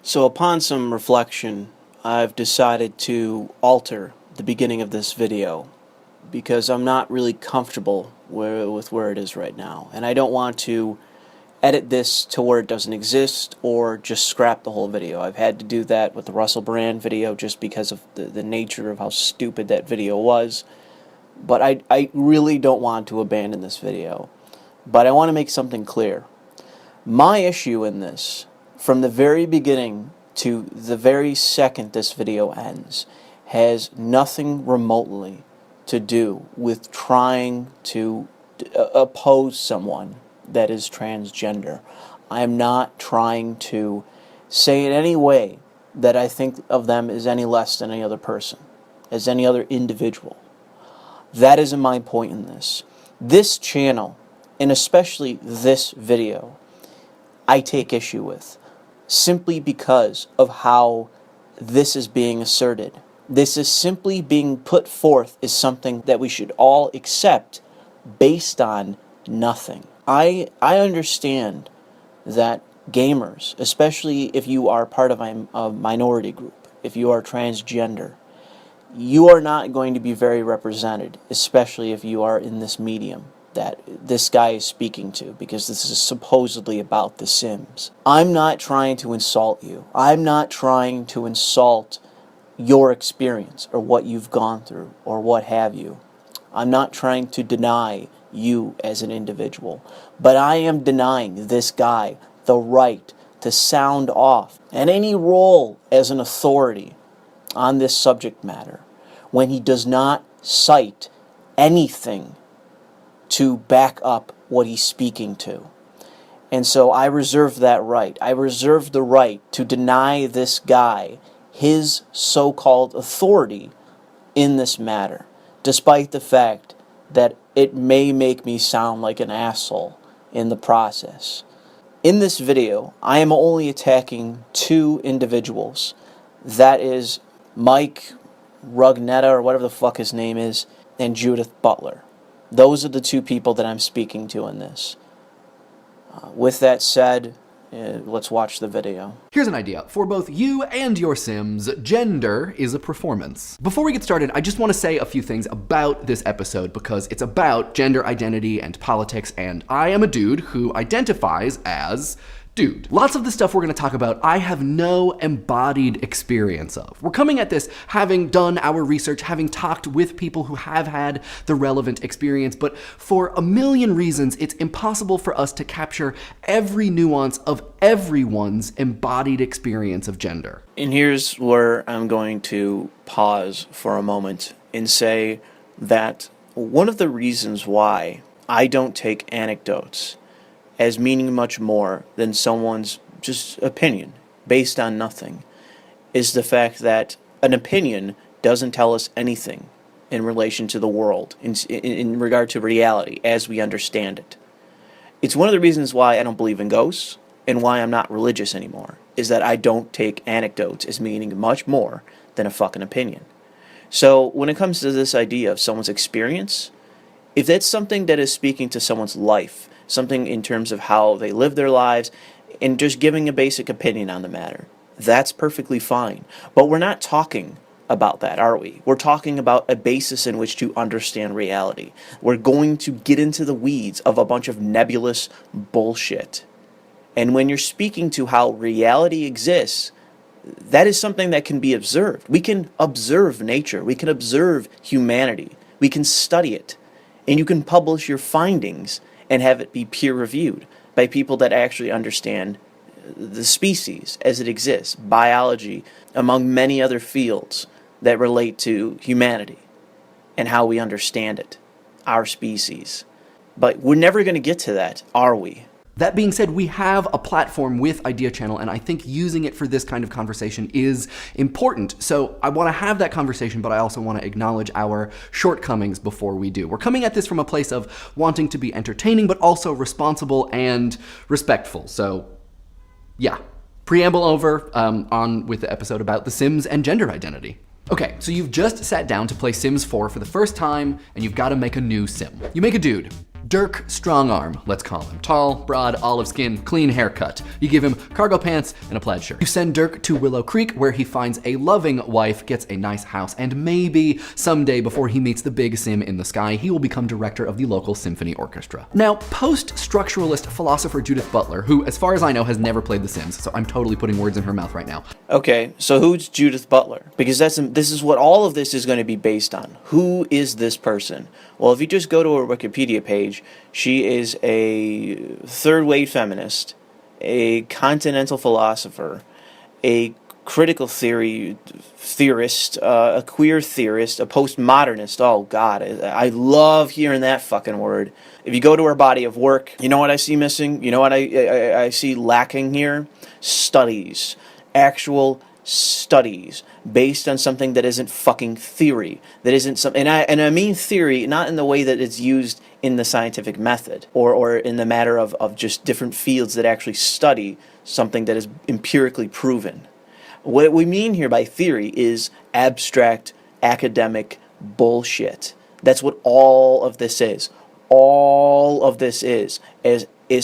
So upon some reflection, I've decided to alter the beginning of this video because I'm not really comfortable with where it is right now, and I don't want to edit this to where it doesn't exist or just scrap the whole video. I've had to do that with the Russell Brand video just because of the nature of how stupid that video was, but I really don't want to abandon this video. But I want to make something clear. My issue in this, from the very beginning to the very second this video ends, has nothing remotely to do with trying to oppose someone that is transgender. I am not trying to say in any way that I think of them as any less than any other person, as any other individual. That isn't my point in this. This channel, and especially this video, I take issue with, simply because of how this is being asserted. This is simply being put forth as something that we should all accept based on nothing. I understand that gamers, especially if you are part of a minority group, if you are transgender, you are not going to be very represented, especially if you are in this medium that this guy is speaking to, because this is supposedly about The Sims. I'm not trying to insult you. I'm not trying to insult your experience or what you've gone through or what have you. I'm not trying to deny you as an individual, but I am denying this guy the right to sound off and any role as an authority on this subject matter when he does not cite anything to back up what he's speaking to. And so I reserve that right. I reserve the right to deny this guy his so-called authority in this matter, despite the fact that it may make me sound like an asshole in the process. In this video, I am only attacking two individuals. That is Mike Rugnetta, or whatever the fuck his name is, and Judith Butler. Those are the two people that I'm speaking to in this. With that said, let's watch the video. Here's an idea. For both you and your Sims, gender is a performance. Before we get started, I just want to say a few things about this episode because it's about gender identity and politics, and I am a dude who identifies as dude. Lots of the stuff we're going to talk about, I have no embodied experience of. We're coming at this having done our research, having talked with people who have had the relevant experience, but for a million reasons, it's impossible for us to capture every nuance of everyone's embodied experience of gender. And here's where I'm going to pause for a moment and say that one of the reasons why I don't take anecdotes as meaning much more than someone's just opinion based on nothing is the fact that an opinion doesn't tell us anything in relation to the world, in regard to reality as we understand it. It's one of the reasons why I don't believe in ghosts and why I'm not religious anymore, is that I don't take anecdotes as meaning much more than a fucking opinion. So when it comes to this idea of someone's experience, if that's something that is speaking to someone's life, something in terms of how they live their lives, and just giving a basic opinion on the matter, that's perfectly fine. But we're not talking about that, are we? We're talking about a basis in which to understand reality. We're going to get into the weeds of a bunch of nebulous bullshit. And when you're speaking to how reality exists, that is something that can be observed. We can observe nature. We can observe humanity. We can study it. And you can publish your findings and have it be peer-reviewed by people that actually understand the species as it exists, biology, among many other fields that relate to humanity and how we understand it, our species. But we're never going to get to that, are we? That being said, we have a platform with Idea Channel, and I think using it for this kind of conversation is important. So I want to have that conversation, but I also want to acknowledge our shortcomings before we do. We're coming at this from a place of wanting to be entertaining, but also responsible and respectful. So yeah, preamble over, on with the episode about The Sims and gender identity. Okay, so you've just sat down to play Sims 4 for the first time, and you've got to make a new Sim. You make a dude. Dirk Strongarm, let's call him. Tall, broad, olive skin, clean haircut. You give him cargo pants and a plaid shirt. You send Dirk to Willow Creek, where he finds a loving wife, gets a nice house, and maybe someday before he meets the big sim in the sky, he will become director of the local symphony orchestra. Now, post-structuralist philosopher Judith Butler, who, as far as I know, has never played The Sims, so I'm totally putting words in her mouth right now. Okay, so who's Judith Butler? Because this is what all of this is going to be based on. Who is this person? Well, if you just go to her Wikipedia page, she is a third-wave feminist, a continental philosopher, a critical theorist, a queer theorist, a postmodernist. Oh, God, I love hearing that fucking word. If you go to her body of work, you know what I see missing? You know what I see lacking here? Studies. Actual studies based on something that isn't fucking theory, that isn't some, and I mean theory not in the way that it's used in the scientific method or in the matter of just different fields that actually study something that is empirically proven. What we mean here by theory is abstract academic bullshit. That's what all of this is. All of this is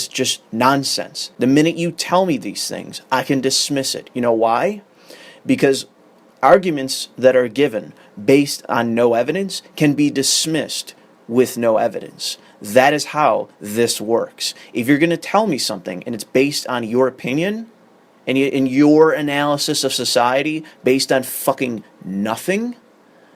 just nonsense. The minute you tell me these things, I can dismiss it. You know why? Because arguments that are given based on no evidence can be dismissed with no evidence. That is how this works. If you're going to tell me something and it's based on your opinion and your analysis of society based on fucking nothing,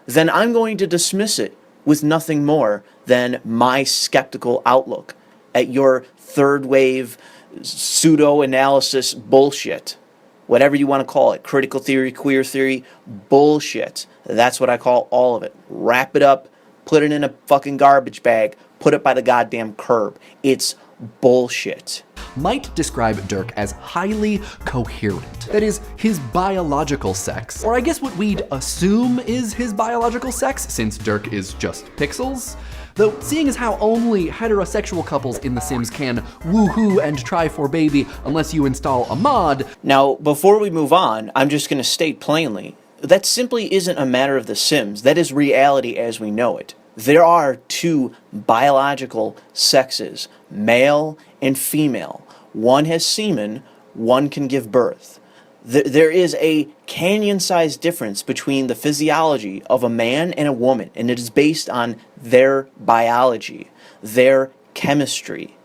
then I'm going to dismiss it with nothing more than my skeptical outlook at your third wave pseudo-analysis bullshit. Whatever you want to call it, critical theory, queer theory, bullshit. That's what I call all of it. Wrap it up, put it in a fucking garbage bag, put it by the goddamn curb. It's bullshit. Might describe Dirk as highly coherent. That is, his biological sex, or I guess what we'd assume is his biological sex, since Dirk is just pixels. Though, seeing as how only heterosexual couples in The Sims can woohoo and try for baby unless you install a mod. Now, before we move on, I'm just going to state plainly, that simply isn't a matter of The Sims. That is reality as we know it. There are two biological sexes, male and female. One has semen, one can give birth. There is a canyon-sized difference between the physiology of a man and a woman, and it is based on their biology, their chemistry.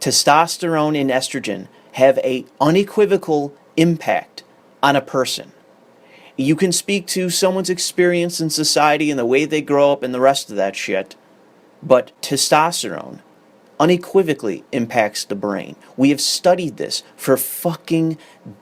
Testosterone and estrogen have an unequivocal impact on a person. You can speak to someone's experience in society and the way they grow up and the rest of that shit, but testosterone unequivocally impacts the brain. We have studied this for fucking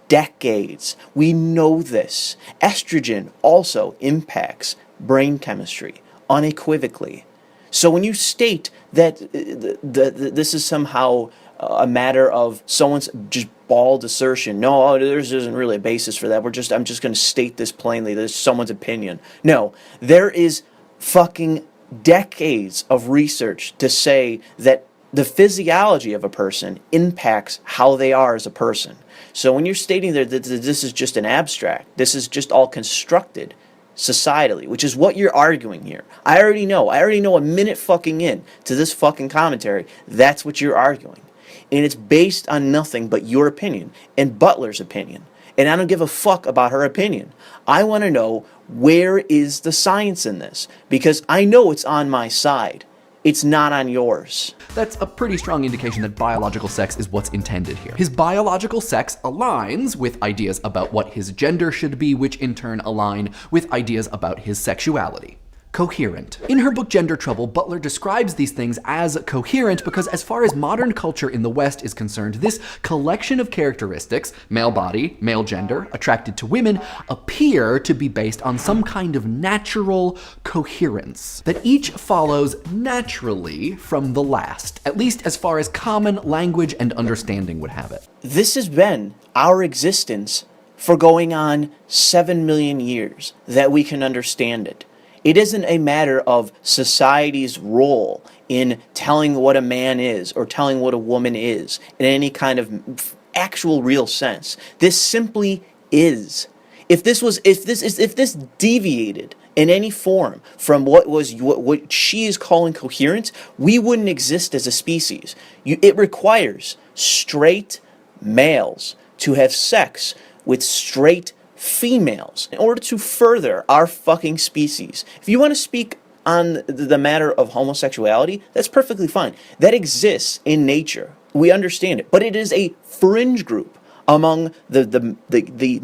decades. We know this. Estrogen also impacts brain chemistry unequivocally. So when you state that this is somehow a matter of someone's just bald assertion, no, there isn't really a basis for that. I'm just going to state this plainly. There's someone's opinion. No, there is fucking decades of research to say that the physiology of a person impacts how they are as a person. So when you're stating that this is just an abstract, this is just all constructed societally, which is what you're arguing here. I already know a minute fucking in to this fucking commentary, that's what you're arguing. And it's based on nothing but your opinion and Butler's opinion. And I don't give a fuck about her opinion. I want to know, where is the science in this? Because I know it's on my side. It's not on yours. That's a pretty strong indication that biological sex is what's intended here. His biological sex aligns with ideas about what his gender should be, which in turn align with ideas about his sexuality. Coherent. In her book Gender Trouble, Butler describes these things as coherent because as far as modern culture in the West is concerned, this collection of characteristics, male body, male gender, attracted to women, appear to be based on some kind of natural coherence, that each follows naturally from the last, at least as far as common language and understanding would have it. This has been our existence for going on 7 million years that we can understand it. It isn't a matter of society's role in telling what a man is or telling what a woman is in any kind of actual real sense. This simply is. If this deviated in any form from what she is calling coherence, we wouldn't exist as a species. It requires straight males to have sex with straight females in order to further our fucking species. If you want to speak on the matter of homosexuality, that's perfectly fine. That exists in nature. We understand it, but it is a fringe group among the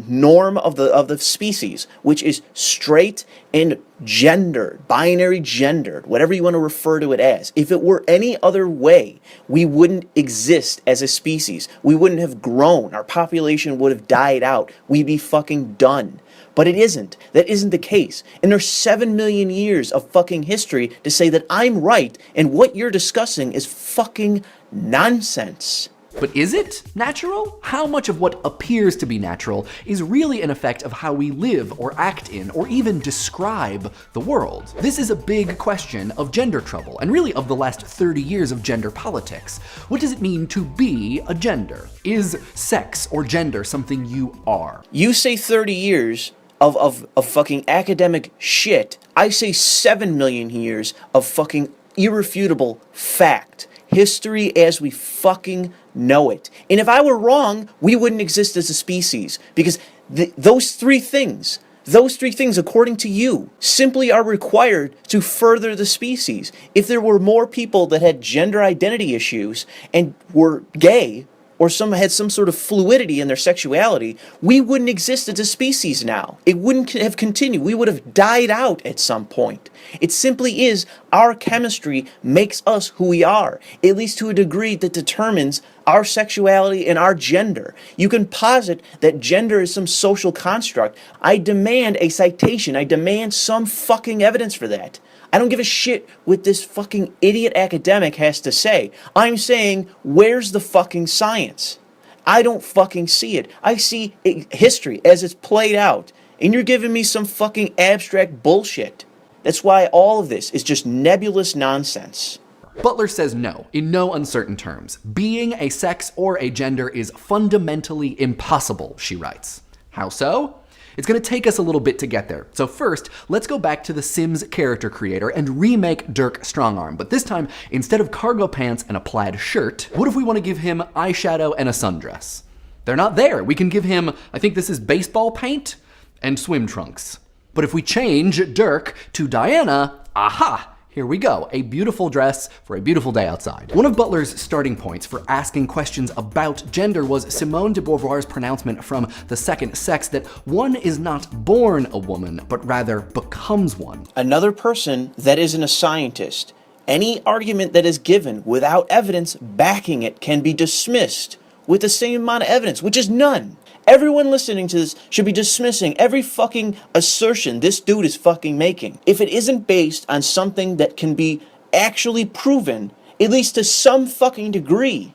norm of the species, which is straight and gendered, binary gendered, whatever you want to refer to it as. If it were any other way, we wouldn't exist as a species. We wouldn't have grown. Our population would have died out. We'd be fucking done. But it isn't. That isn't the case. And there's 7 million years of fucking history to say that I'm right and what you're discussing is fucking nonsense. But is it natural? How much of what appears to be natural is really an effect of how we live or act in or even describe the world? This is a big question of gender trouble, and really of the last 30 years of gender politics. What does it mean to be a gender? Is sex or gender something you are? You say 30 years of fucking academic shit. I say 7 million years of fucking irrefutable fact. History as we fucking know it. And if I were wrong, we wouldn't exist as a species. Because those three things, according to you, simply are required to further the species. If there were more people that had gender identity issues and were gay, or had some sort of fluidity in their sexuality, we wouldn't exist as a species now. It wouldn't have continued. We would have died out at some point. It simply is our chemistry makes us who we are, at least to a degree that determines our sexuality and our gender. You can posit that gender is some social construct. I demand a citation. I demand some fucking evidence for that. I don't give a shit what this fucking idiot academic has to say. I'm saying, where's the fucking science? I don't fucking see it. I see history as it's played out. And you're giving me some fucking abstract bullshit. That's why all of this is just nebulous nonsense. Butler says no, in no uncertain terms. Being a sex or a gender is fundamentally impossible, she writes. How so? It's going to take us a little bit to get there. So first, let's go back to the Sims character creator and remake Dirk Strongarm. But this time, instead of cargo pants and a plaid shirt, what if we want to give him eyeshadow and a sundress? They're not there. We can give him, I think this is baseball paint and swim trunks. But if we change Dirk to Diana, aha! Here we go, a beautiful dress for a beautiful day outside. One of Butler's starting points for asking questions about gender was Simone de Beauvoir's pronouncement from The Second Sex that one is not born a woman, but rather becomes one. Another person that isn't a scientist. Any argument that is given without evidence backing it can be dismissed with the same amount of evidence, which is none. Everyone listening to this should be dismissing every fucking assertion this dude is fucking making. If it isn't based on something that can be actually proven, at least to some fucking degree,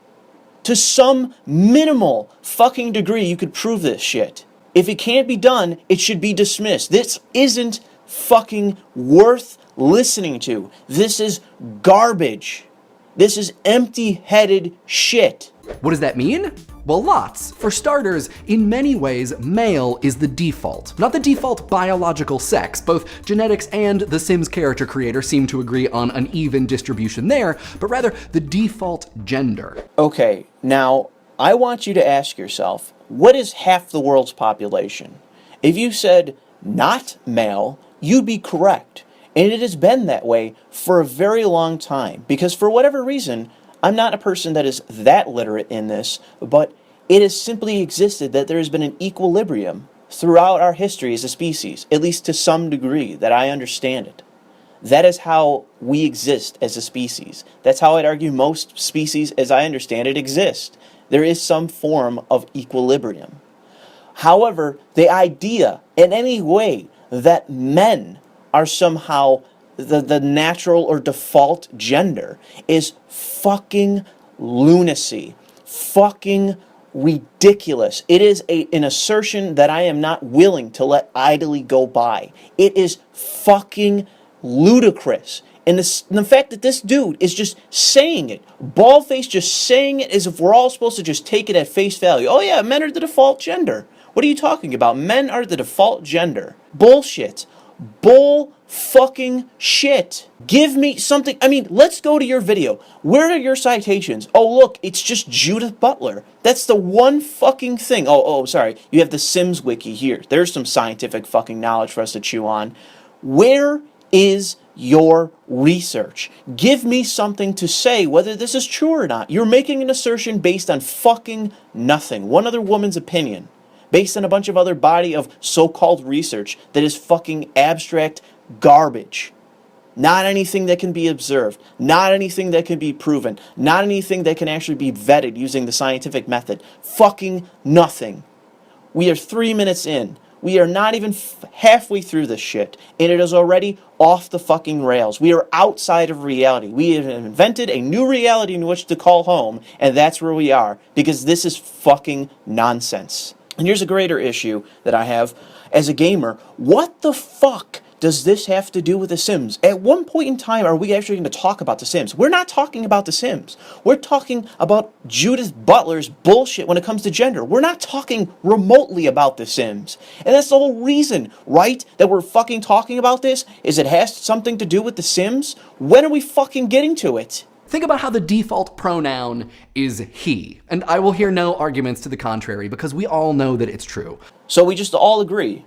to some minimal fucking degree, you could prove this shit. If it can't be done, it should be dismissed. This isn't fucking worth listening to. This is garbage. This is empty-headed shit. What does that mean? Well, lots. For starters, in many ways, male is the default. Not the default biological sex. Both genetics and the Sims character creator seem to agree on an even distribution there, but rather the default gender. Okay, now, I want you to ask yourself, what is half the world's population? If you said not male, you'd be correct. And it has been that way for a very long time, because for whatever reason, I'm not a person that is that literate in this, but it has simply existed that there has been an equilibrium throughout our history as a species, at least to some degree, that I understand it. That is how we exist as a species. That's how I'd argue most species, as I understand it, exist. There is some form of equilibrium. However, the idea in any way that men are somehow the natural or default gender is fucking lunacy. Fucking ridiculous. It is an assertion that I am not willing to let idly go by. It is fucking ludicrous. And the fact that this dude is just saying it, bald-faced just saying it as if we're all supposed to just take it at face value. Oh yeah, men are the default gender. What are you talking about? Men are the default gender. Bullshit. Bull fucking shit. Give me something. I mean, let's go to your video. Where are your citations? Oh, look, it's just Judith Butler. That's the one fucking thing. Oh, sorry. You have the Sims wiki here. There's some scientific fucking knowledge for us to chew on. Where is your research? Give me something to say whether this is true or not. You're making an assertion based on fucking nothing. One other woman's opinion. Based on a bunch of other body of so-called research that is fucking abstract garbage. Not anything that can be observed. Not anything that can be proven. Not anything that can actually be vetted using the scientific method. Fucking nothing. We are 3 minutes in. We are not even halfway through this shit, and it is already off the fucking rails. We are outside of reality. We have invented a new reality in which to call home, and that's where we are, because this is fucking nonsense. And here's a greater issue that I have as a gamer. What the fuck does this have to do with The Sims? At one point in time, are we actually going to talk about The Sims? We're not talking about The Sims. We're talking about Judith Butler's bullshit when it comes to gender. We're not talking remotely about The Sims. And that's the whole reason, right, that we're fucking talking about this, is it has something to do with The Sims? When are we fucking getting to it? Think about how the default pronoun is he, and I will hear no arguments to the contrary because we all know that it's true. So we just all agree.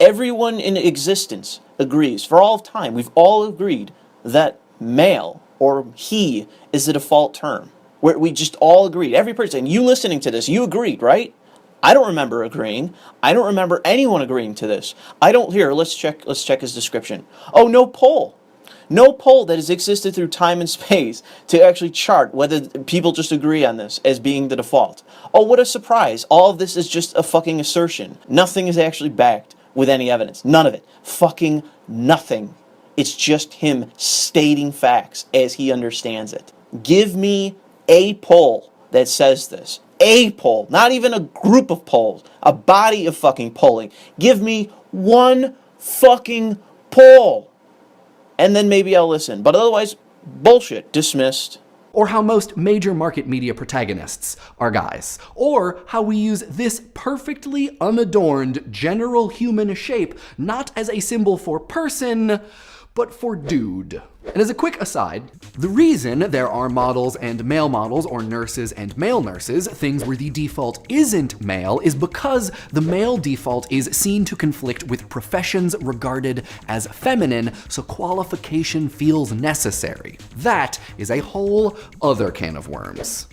Everyone in existence agrees. For all of time, we've all agreed that male or he is the default term. We just all agreed. Every person, you listening to this, you agreed, right? I don't remember agreeing. I don't remember anyone agreeing to this. Let's check his description. Oh, no poll. No poll that has existed through time and space to actually chart whether people just agree on this as being the default. Oh, what a surprise. All of this is just a fucking assertion. Nothing is actually backed with any evidence. None of it. Fucking nothing. It's just him stating facts as he understands it. Give me a poll that says this. A poll. Not even a group of polls. A body of fucking polling. Give me one fucking poll. And then maybe I'll listen. But otherwise, bullshit. Dismissed. Or how most major market media protagonists are guys. Or how we use this perfectly unadorned general human shape not as a symbol for person, but for dude. And as a quick aside, the reason there are models and male models, or nurses and male nurses, things where the default isn't male, is because the male default is seen to conflict with professions regarded as feminine, so qualification feels necessary. That is a whole other can of worms.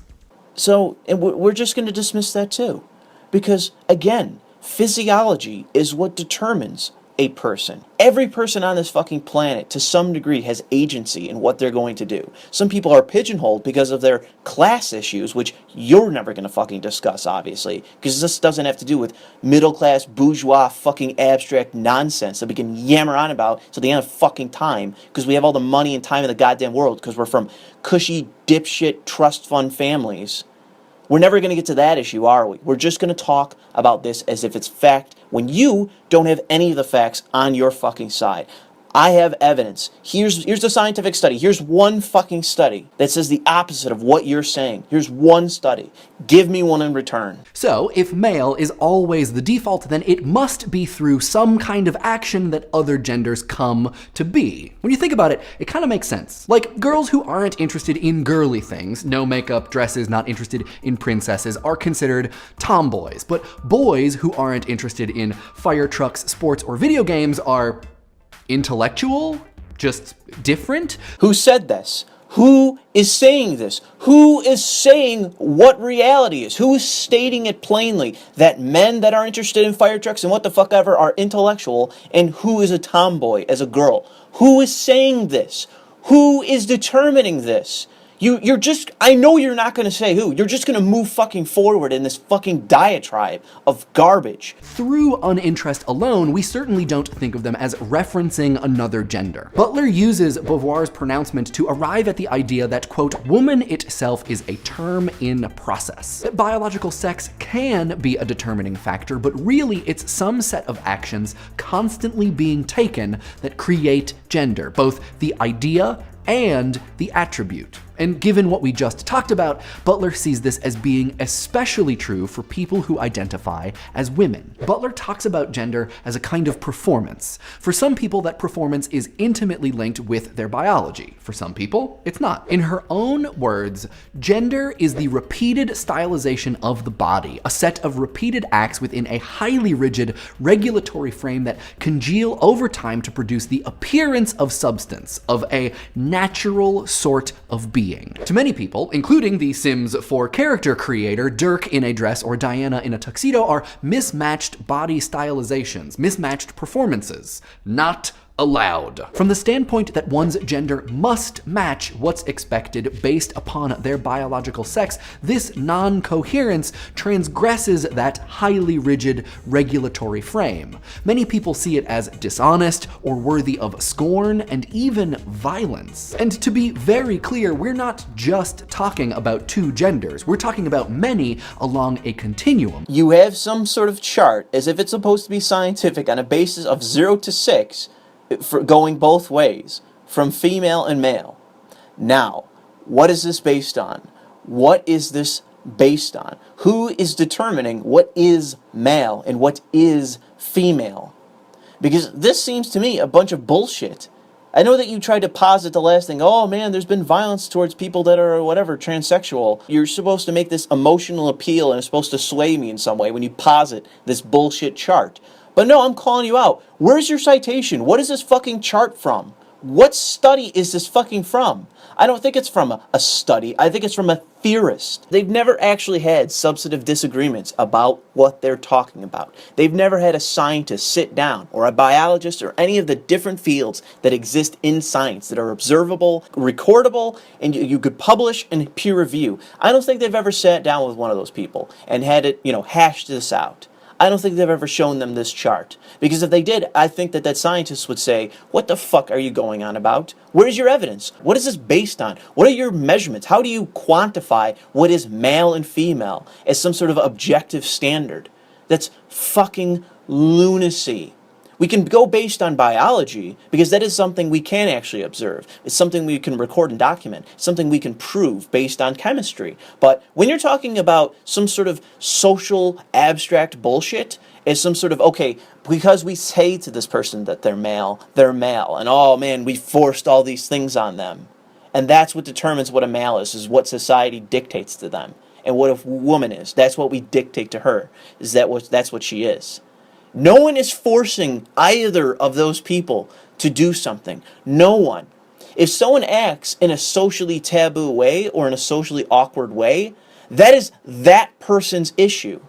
So, and we're just going to dismiss that too. Because, again, physiology is what determines a person. Every person on this fucking planet, to some degree, has agency in what they're going to do. Some people are pigeonholed because of their class issues, which you're never going to fucking discuss, obviously, because this doesn't have to do with middle-class, bourgeois, fucking abstract nonsense that we can yammer on about till the end of fucking time, because we have all the money and time in the goddamn world, because we're from cushy, dipshit, trust fund families. We're never going to get to that issue, are we? We're just going to talk about this as if it's fact when you don't have any of the facts on your fucking side. I have evidence. Here's the scientific study. Here's one fucking study that says the opposite of what you're saying. Here's one study. Give me one in return. So, if male is always the default, then it must be through some kind of action that other genders come to be. When you think about it, it kind of makes sense. Like, girls who aren't interested in girly things, no makeup, dresses, not interested in princesses, are considered tomboys. But boys who aren't interested in fire trucks, sports, or video games are intellectual? Just different? Who said this? Who is saying this? Who is saying what reality is? Who is stating it plainly that men that are interested in fire trucks and what the fuck ever are intellectual, and who is a tomboy as a girl? Who is saying this? Who is determining this? You're just, I know you're not going to say who. You're just going to move fucking forward in this fucking diatribe of garbage. Through uninterest alone, we certainly don't think of them as referencing another gender. Butler uses Beauvoir's pronouncement to arrive at the idea that, quote, woman itself is a term in process. That biological sex can be a determining factor, but really it's some set of actions constantly being taken that create gender, both the idea and the attribute. And given what we just talked about, Butler sees this as being especially true for people who identify as women. Butler talks about gender as a kind of performance. For some people, that performance is intimately linked with their biology. For some people, it's not. In her own words, gender is the repeated stylization of the body, a set of repeated acts within a highly rigid regulatory frame that congeal over time to produce the appearance of substance, of a natural sort of being. To many people, including the Sims 4 character creator, Dirk in a dress or Diana in a tuxedo are mismatched body stylizations, mismatched performances, not allowed. From the standpoint that one's gender must match what's expected based upon their biological sex, this non-coherence transgresses that highly rigid regulatory frame. Many people see it as dishonest or worthy of scorn and even violence. And to be very clear, we're not just talking about two genders. We're talking about many along a continuum. You have some sort of chart, as if it's supposed to be scientific, on a basis of 0 to 6, for going both ways, from female and male. Now, what is this based on? What is this based on? Who is determining what is male and what is female? Because this seems to me a bunch of bullshit. I know that you tried to posit the last thing, oh man, there's been violence towards people that are whatever, transsexual. You're supposed to make this emotional appeal and it's supposed to sway me in some way when you posit this bullshit chart. But no, I'm calling you out. Where's your citation? What is this fucking chart from? What study is this fucking from? I don't think it's from a study. I think it's from a theorist. They've never actually had substantive disagreements about what they're talking about. They've never had a scientist sit down, or a biologist, or any of the different fields that exist in science that are observable, recordable, and you could publish and peer review. I don't think they've ever sat down with one of those people and had it, hashed this out. I don't think they've ever shown them this chart. Because if they did, I think that scientist would say, what the fuck are you going on about? Where's your evidence? What is this based on? What are your measurements? How do you quantify what is male and female as some sort of objective standard? That's fucking lunacy. We can go based on biology because that is something we can actually observe. It's something we can record and document. It's something we can prove based on chemistry. But when you're talking about some sort of social abstract bullshit, as some sort of, okay, because we say to this person that they're male, and oh man, we forced all these things on them. And that's what determines what a male is what society dictates to them. And what a woman is. That's what we dictate to her. That's what she is. No one is forcing either of those people to do something. No one. If someone acts in a socially taboo way or in a socially awkward way, that is that person's issue.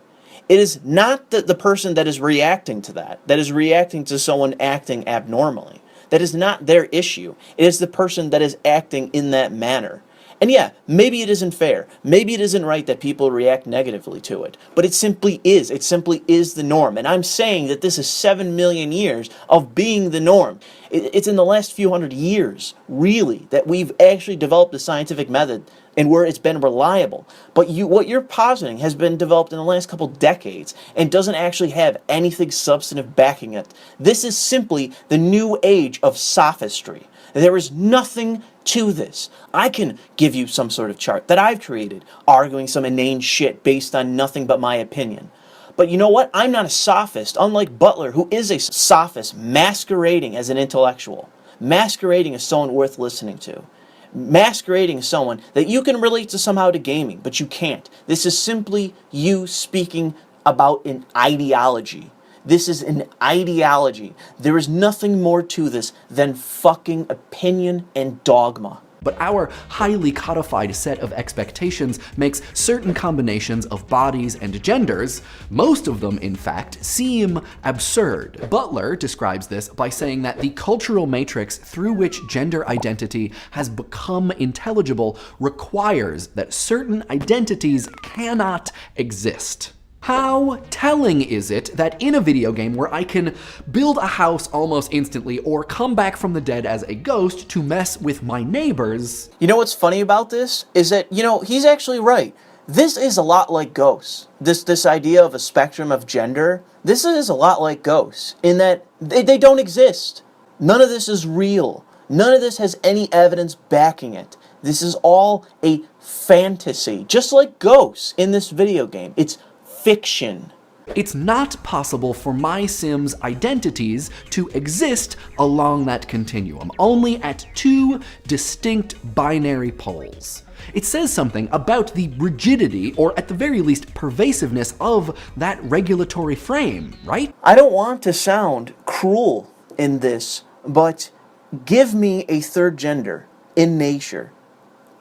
It is not the person that is reacting to that is reacting to someone acting abnormally. That is not their issue. It is the person that is acting in that manner. And yeah, maybe it isn't fair. Maybe it isn't right that people react negatively to it. But it simply is. It simply is the norm. And I'm saying that this is 7 million years of being the norm. It's in the last few hundred years, really, that we've actually developed a scientific method and where it's been reliable. But what you're positing has been developed in the last couple decades and doesn't actually have anything substantive backing it. This is simply the new age of sophistry. There is nothing to this. I can give you some sort of chart that I've created, arguing some inane shit based on nothing but my opinion. But you know what? I'm not a sophist, unlike Butler, who is a sophist masquerading as an intellectual, masquerading as someone worth listening to, masquerading as someone that you can relate to somehow to gaming, but you can't. This is simply you speaking about an ideology. This is an ideology. There is nothing more to this than fucking opinion and dogma. But our highly codified set of expectations makes certain combinations of bodies and genders, most of them in fact, seem absurd. Butler describes this by saying that the cultural matrix through which gender identity has become intelligible requires that certain identities cannot exist. How telling is it that in a video game where I can build a house almost instantly or come back from the dead as a ghost to mess with my neighbors? You know what's funny about this? Is that, he's actually right. This is a lot like ghosts. This idea of a spectrum of gender, this is a lot like ghosts in that they don't exist. None of this is real. None of this has any evidence backing it. This is all a fantasy, just like ghosts in this video game. It's fiction. It's not possible for my Sims identities to exist along that continuum, only at two distinct binary poles. It says something about the rigidity, or at the very least pervasiveness, of that regulatory frame, right? I don't want to sound cruel in this, but give me a third gender in nature.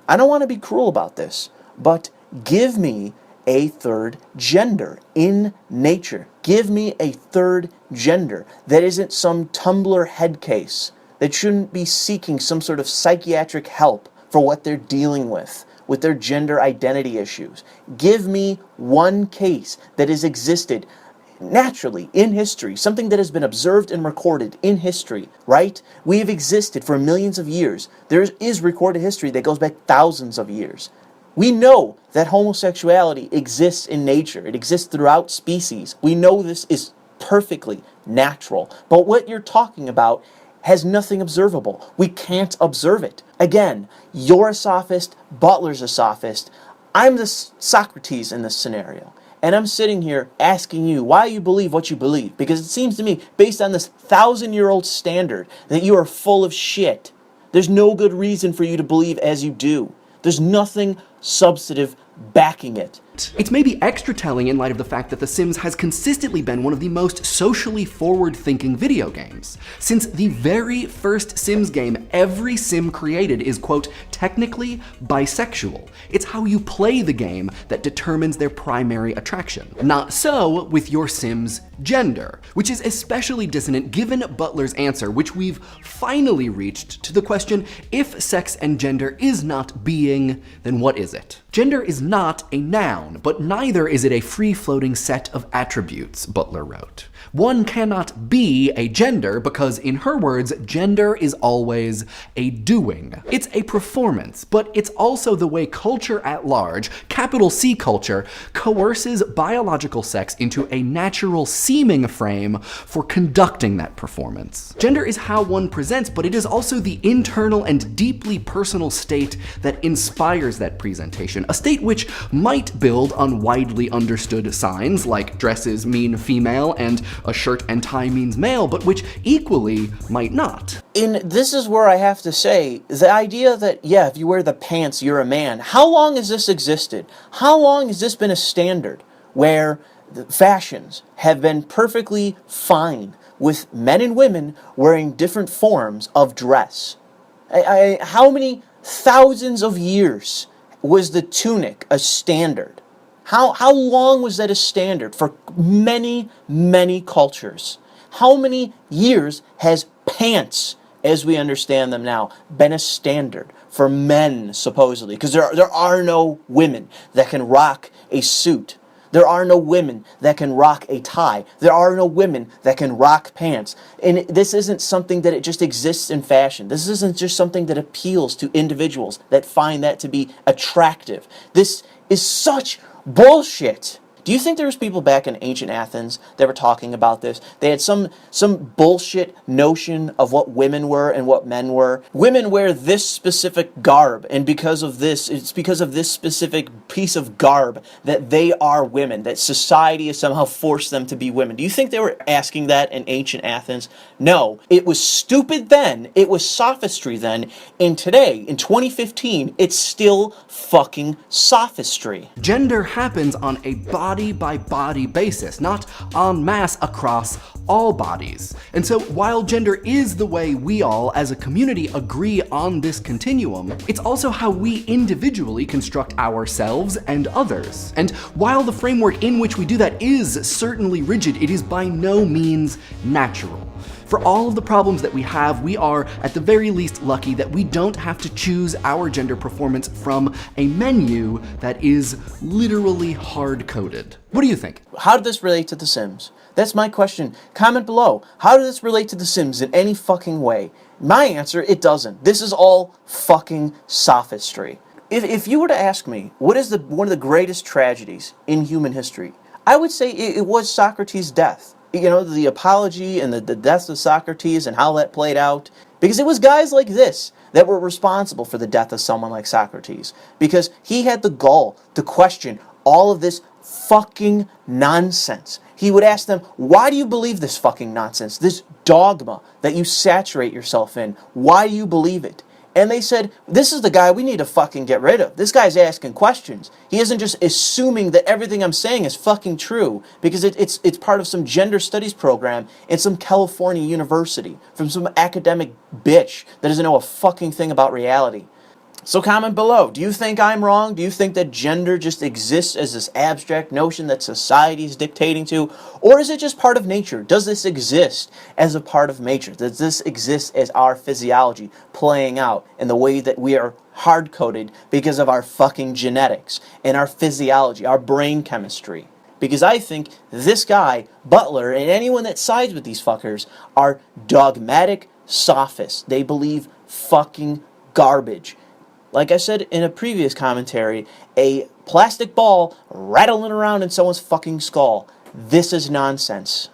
I don't want to be cruel about this, but give me a third gender in nature. Give me a third gender that isn't some Tumblr head case, that shouldn't be seeking some sort of psychiatric help for what they're dealing with their gender identity issues. Give me one case that has existed naturally in history, something that has been observed and recorded in history, right? We have existed for millions of years. There is recorded history that goes back thousands of years. We know that homosexuality exists in nature. It exists throughout species. We know this is perfectly natural. But what you're talking about has nothing observable. We can't observe it. Again, you're a sophist, Butler's a sophist. I'm the Socrates in this scenario. And I'm sitting here asking you why you believe what you believe. Because it seems to me, based on this 1,000-year-old standard, that you are full of shit. There's no good reason for you to believe as you do. There's nothing substantive backing it. It's maybe extra telling in light of the fact that The Sims has consistently been one of the most socially forward-thinking video games. Since the very first Sims game, every Sim created is, quote, technically bisexual. It's how you play the game that determines their primary attraction. Not so with your Sim's gender, which is especially dissonant given Butler's answer, which we've finally reached, to the question, if sex and gender is not being, then what is it? Gender is not a noun, but neither is it a free-floating set of attributes, Butler wrote. One cannot be a gender because, in her words, gender is always a doing. It's a performance, but it's also the way culture at large, capital C culture, coerces biological sex into a natural seeming frame for conducting that performance. Gender is how one presents, but it is also the internal and deeply personal state that inspires that presentation, a state which might build on widely understood signs like dresses mean female and a shirt and tie means male, but which equally might not. And this is where I have to say, the idea that, yeah, if you wear the pants, you're a man. How long has this existed? How long has this been a standard where the fashions have been perfectly fine with men and women wearing different forms of dress? How many thousands of years was the tunic a standard? How long was that a standard for many, many cultures? How many years has pants, as we understand them now, been a standard for men, supposedly? Because there are no women that can rock a suit. There are no women that can rock a tie. There are no women that can rock pants. And this isn't something that it just exists in fashion. This isn't just something that appeals to individuals that find that to be attractive. This is such bullshit. Do you think there was people back in ancient Athens that were talking about this? They had some bullshit notion of what women were and what men were. Women wear this specific garb, and because of this, it's because of this specific piece of garb that they are women, that society has somehow forced them to be women. Do you think they were asking that in ancient Athens? No. It was stupid then, it was sophistry then, and today, in 2015, it's still fucking sophistry. Gender happens on a body-by-body basis, not en masse across all bodies. And so while gender is the way we all as a community agree on this continuum, it's also how we individually construct ourselves and others. And while the framework in which we do that is certainly rigid, it is by no means natural. For all of the problems that we have, we are, at the very least, lucky that we don't have to choose our gender performance from a menu that is literally hard-coded. What do you think? How did this relate to The Sims? That's my question. Comment below. How did this relate to The Sims in any fucking way? My answer, it doesn't. This is all fucking sophistry. If you were to ask me, what is one of the greatest tragedies in human history, I would say it was Socrates' death. You know, the apology and the death of Socrates and how that played out. Because it was guys like this that were responsible for the death of someone like Socrates. Because he had the gall to question all of this fucking nonsense. He would ask them, why do you believe this fucking nonsense? This dogma that you saturate yourself in. Why do you believe it? And they said, this is the guy we need to fucking get rid of. This guy's asking questions. He isn't just assuming that everything I'm saying is fucking true because it's part of some gender studies program in some California university from some academic bitch that doesn't know a fucking thing about reality. So comment below. Do you think I'm wrong? Do you think that gender just exists as this abstract notion that society is dictating to? Or is it just part of nature? Does this exist as a part of nature? Does this exist as our physiology playing out in the way that we are hard-coded because of our fucking genetics and our physiology, our brain chemistry? Because I think this guy, Butler, and anyone that sides with these fuckers are dogmatic sophists. They believe fucking garbage. Like I said in a previous commentary, a plastic ball rattling around in someone's fucking skull. This is nonsense.